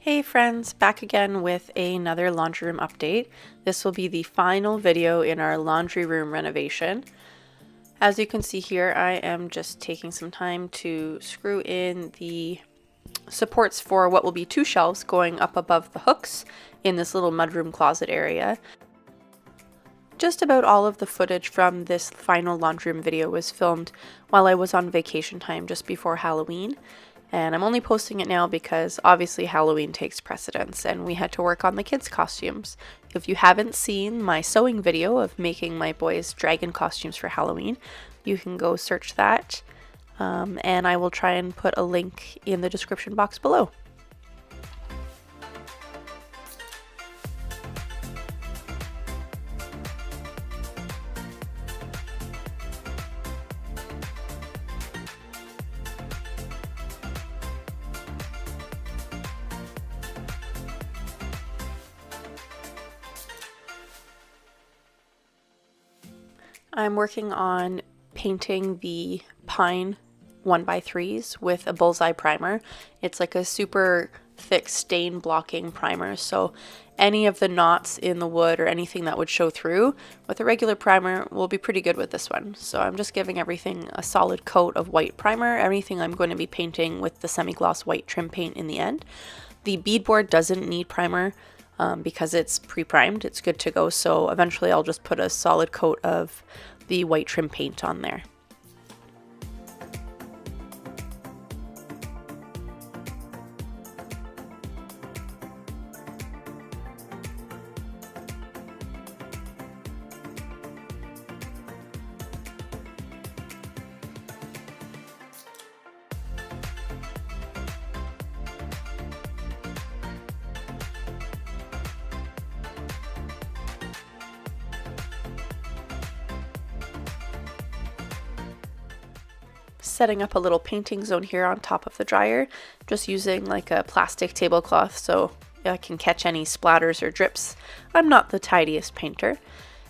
Hey friends, back again with another laundry room update. This will be the final video in our laundry room renovation. As you can see here, I am just taking some time to screw in the supports for what will be two shelves going up above the hooks in this little mudroom closet area. Just about all of the footage from this final laundry room video was filmed while I was on vacation time just before Halloween. And I'm only posting it now because obviously Halloween takes precedence and we had to work on the kids' costumes. If you haven't seen my sewing video of making my boys' dragon costumes for Halloween, you can go search that. And I will try and put a link in the description box below. I'm working on painting the pine 1x3s with a bullseye primer. It's like a super thick stain blocking primer, so any of the knots in the wood or anything that would show through with a regular primer will be pretty good with this one. So I'm just giving everything a solid coat of white primer. Everything I'm going to be painting with the semi-gloss white trim paint in the end. The beadboard doesn't need primer. Because it's pre-primed, it's good to go, so eventually I'll just put a solid coat of the white trim paint on there. Setting up a little painting zone here on top of the dryer, just using like a plastic tablecloth so I can catch any splatters or drips. I'm not the tidiest painter.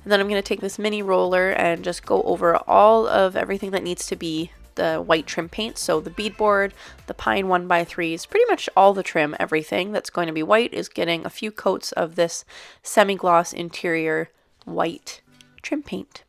And then I'm going to take this mini roller and just go over all of everything that needs to be the white trim paint. So the beadboard, the pine 1x3s, pretty much all the trim, everything that's going to be white is getting a few coats of this semi-gloss interior white trim paint.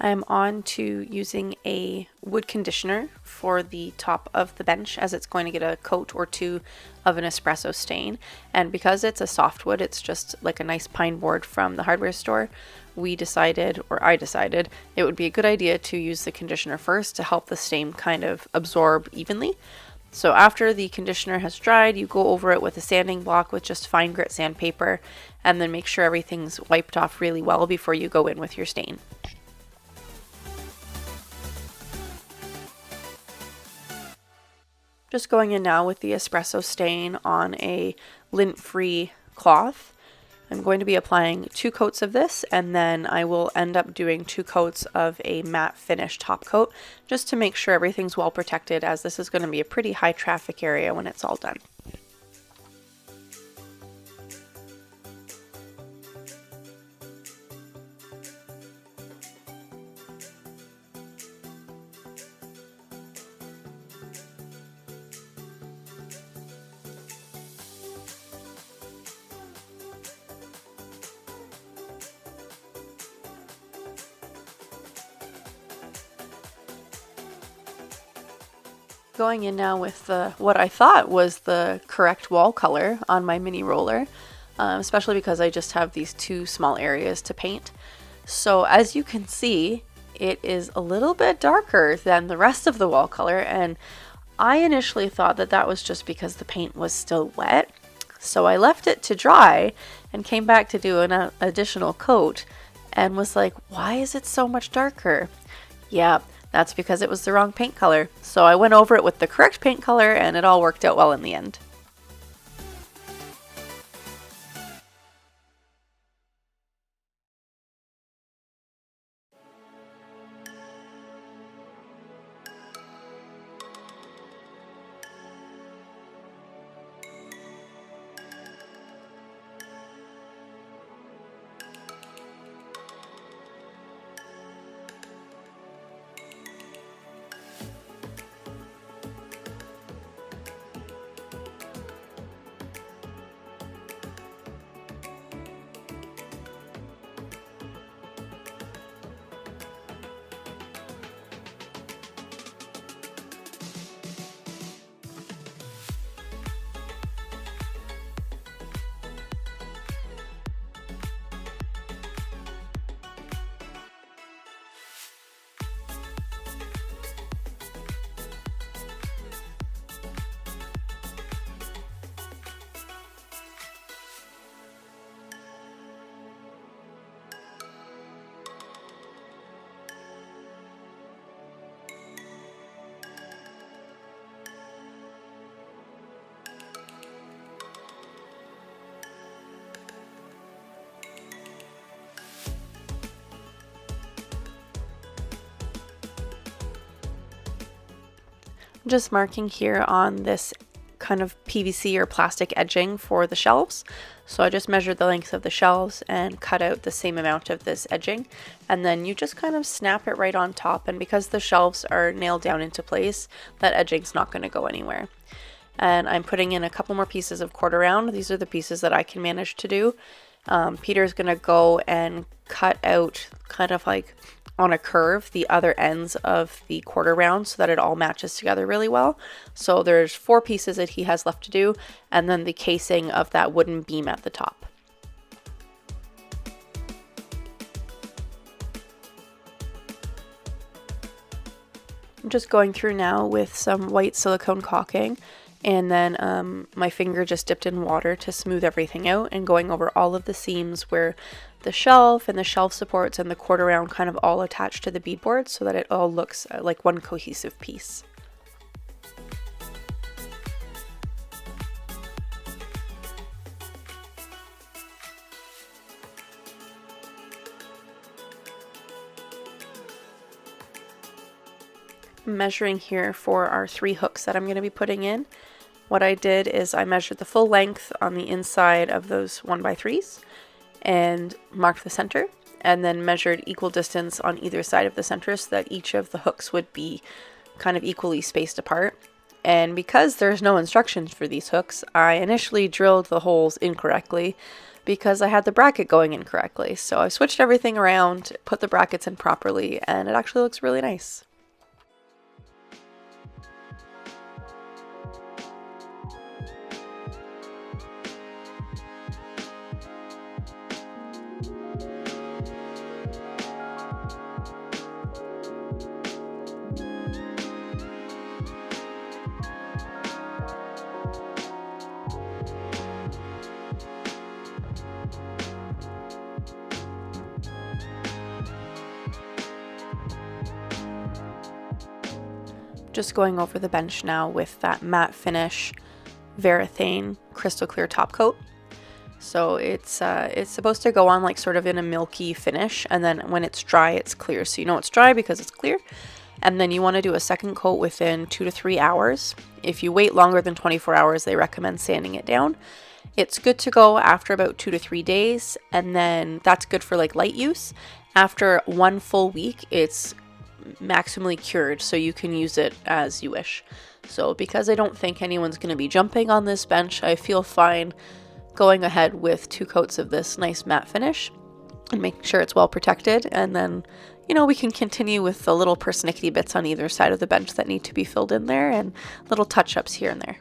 I'm on to using a wood conditioner for the top of the bench as it's going to get a coat or two of an espresso stain. And because it's a softwood, it's just like a nice pine board from the hardware store, I decided it would be a good idea to use the conditioner first to help the stain kind of absorb evenly. So after the conditioner has dried, you go over it with a sanding block with just fine grit sandpaper and then make sure everything's wiped off really well before you go in with your stain. Just going in now with the espresso stain on a lint-free cloth. I'm going to be applying 2 coats of this, and then I will end up doing 2 coats of a matte finish top coat just to make sure everything's well protected, as this is going to be a pretty high traffic area when it's all done. Going in now with what I thought was the correct wall color on my mini roller, especially because I just have these 2 small areas to paint. So as you can see, it is a little bit darker than the rest of the wall color, and I initially thought that that was just because the paint was still wet. So I left it to dry and came back to do an additional coat and was like, why is it so much darker? Yeah, that's because it was the wrong paint color. So I went over it with the correct paint color and it all worked out well in the end. I'm just marking here on this kind of PVC or plastic edging for the shelves. So I just measured the length of the shelves and cut out the same amount of this edging, and then you just kind of snap it right on top, and because the shelves are nailed down into place, that edging's not going to go anywhere. And I'm putting in a couple more pieces of quarter round. These are the pieces that I can manage to do. Peter's going to go and cut out kind of like on a curve the other ends of the quarter round so that it all matches together really well. So there's 4 pieces that he has left to do, and then the casing of that wooden beam at the top. I'm just going through now with some white silicone caulking, and then my finger just dipped in water to smooth everything out, and going over all of the seams where the shelf and the shelf supports and the quarter round kind of all attached to the beadboard so that it all looks like one cohesive piece. I'm measuring here for our 3 hooks that I'm going to be putting in. What I did is I measured the full length on the inside of those 1x3s and marked the center, and then measured equal distance on either side of the center so that each of the hooks would be kind of equally spaced apart. And because there's no instructions for these hooks, I initially drilled the holes incorrectly because I had the bracket going incorrectly. So I switched everything around, put the brackets in properly, and it actually looks really nice. Just going over the bench now with that matte finish Varathane crystal clear top coat. So it's supposed to go on like sort of in a milky finish, and then when it's dry it's clear, so you know it's dry because it's clear. And then you want to do a second coat within 2 to 3 hours. If you wait longer than 24 hours, they recommend sanding it down. It's good to go after about 2 to 3 days, and then that's good for like light use. After 1 full week, it's maximally cured, so you can use it as you wish. So because I don't think anyone's going to be jumping on this bench, I feel fine going ahead with 2 coats of this nice matte finish and making sure it's well protected. And then, you know, we can continue with the little persnickety bits on either side of the bench that need to be filled in there, and little touch-ups here and there.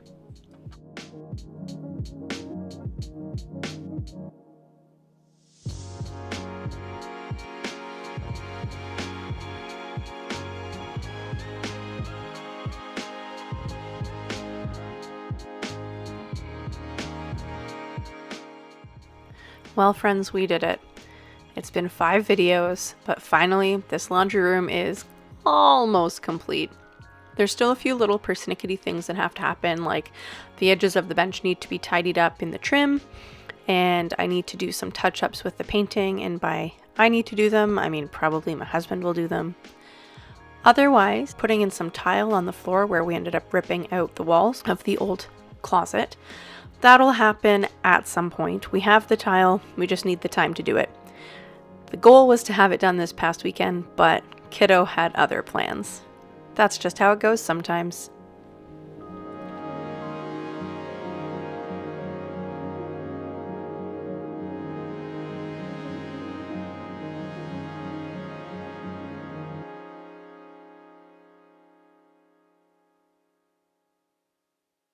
Well, friends, we did it. It's been 5 videos, but finally, this laundry room is almost complete. There's still a few little persnickety things that have to happen, like the edges of the bench need to be tidied up in the trim, and I need to do some touch-ups with the painting, and by I need to do them, I mean probably my husband will do them. Otherwise, putting in some tile on the floor where we ended up ripping out the walls of the old closet. That'll happen at some point. We have the tile, we just need the time to do it. The goal was to have it done this past weekend, but kiddo had other plans. That's just how it goes sometimes.